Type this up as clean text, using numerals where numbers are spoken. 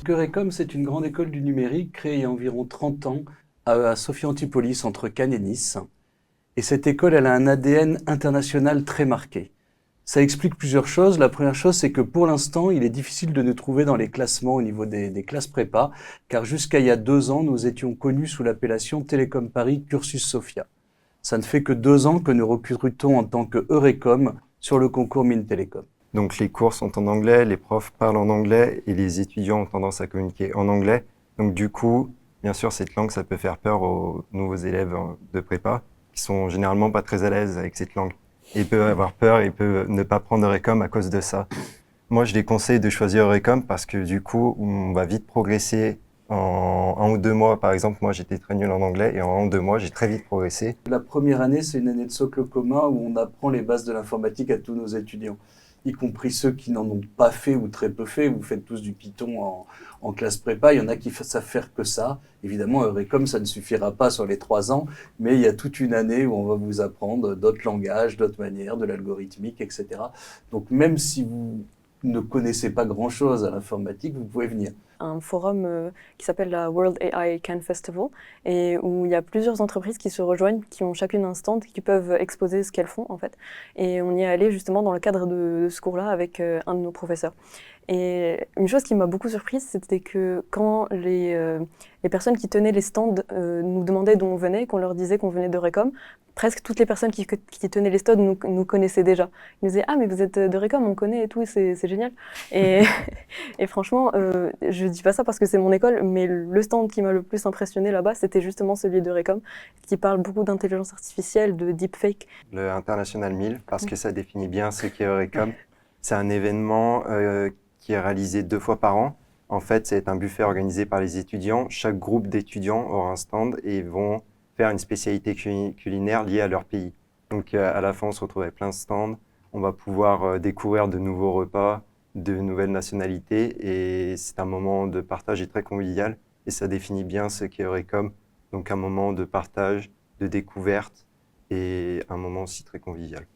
Eurecom, c'est une grande école du numérique créée il y a environ 30 ans à Sophia Antipolis, entre Cannes et Nice. Et cette école, elle a un ADN international très marqué. Ça explique plusieurs choses. La première chose, c'est que pour l'instant, il est difficile de nous trouver dans les classements au niveau des classes prépa, car jusqu'à il y a 2 ans, nous étions connus sous l'appellation Télécom Paris Cursus Sophia. Ça ne fait que 2 ans que nous recrutons en tant que Eurecom sur le concours Mines Télécom. Donc les cours sont en anglais, les profs parlent en anglais et les étudiants ont tendance à communiquer en anglais. Donc du coup, bien sûr, cette langue, ça peut faire peur aux nouveaux élèves de prépa qui sont généralement pas très à l'aise avec cette langue. Et ils peuvent avoir peur, ils peuvent ne pas prendre Eurecom à cause de ça. Moi, je les conseille de choisir Eurecom parce que du coup, on va vite progresser. En 1 ou 2 mois, par exemple, moi j'étais très nul en anglais et en 1 ou 2 mois, j'ai très vite progressé. La première année, c'est une année de socle commun où on apprend les bases de l'informatique à tous nos étudiants, y compris ceux qui n'en ont pas fait ou très peu fait. Vous faites tous du Python en classe prépa, il y en a qui savent faire que ça. Évidemment, Eurecom, ça ne suffira pas sur les 3 ans, mais il y a toute une année où on va vous apprendre d'autres langages, d'autres manières, de l'algorithmique, etc. Donc même si vous ne connaissez pas grand-chose à l'informatique, vous pouvez venir. Un forum qui s'appelle la World AI Cannes Festival et où il y a plusieurs entreprises qui se rejoignent, qui ont chacune un stand, qui peuvent exposer ce qu'elles font en fait. Et on y est allé justement dans le cadre de ce cours-là avec un de nos professeurs. Et une chose qui m'a beaucoup surprise, c'était que quand les personnes qui tenaient les stands nous demandaient d'où on venait, qu'on leur disait qu'on venait d'Eurecom, presque toutes les personnes qui tenaient les stands nous connaissaient déjà. Ils nous disaient « Ah, mais vous êtes d'Eurecom, on connaît et tout, c'est génial !» Et, et franchement, je dis pas ça parce que c'est mon école, mais le stand qui m'a le plus impressionné là-bas, c'était justement celui d'Eurecom, qui parle beaucoup d'intelligence artificielle, de deepfake. Le International 1000, parce que ça définit bien ce qu'est Eurecom. C'est un événement qui est réalisé 2 fois par an. En fait, c'est un buffet organisé par les étudiants. Chaque groupe d'étudiants aura un stand et vont faire une spécialité culinaire liée à leur pays. Donc à la fin, on se retrouve avec plein de stands. On va pouvoir découvrir de nouveaux repas, de nouvelles nationalités et c'est un moment de partage et très convivial et ça définit bien ce qu'est Eurecom. Donc un moment de partage, de découverte et un moment aussi très convivial.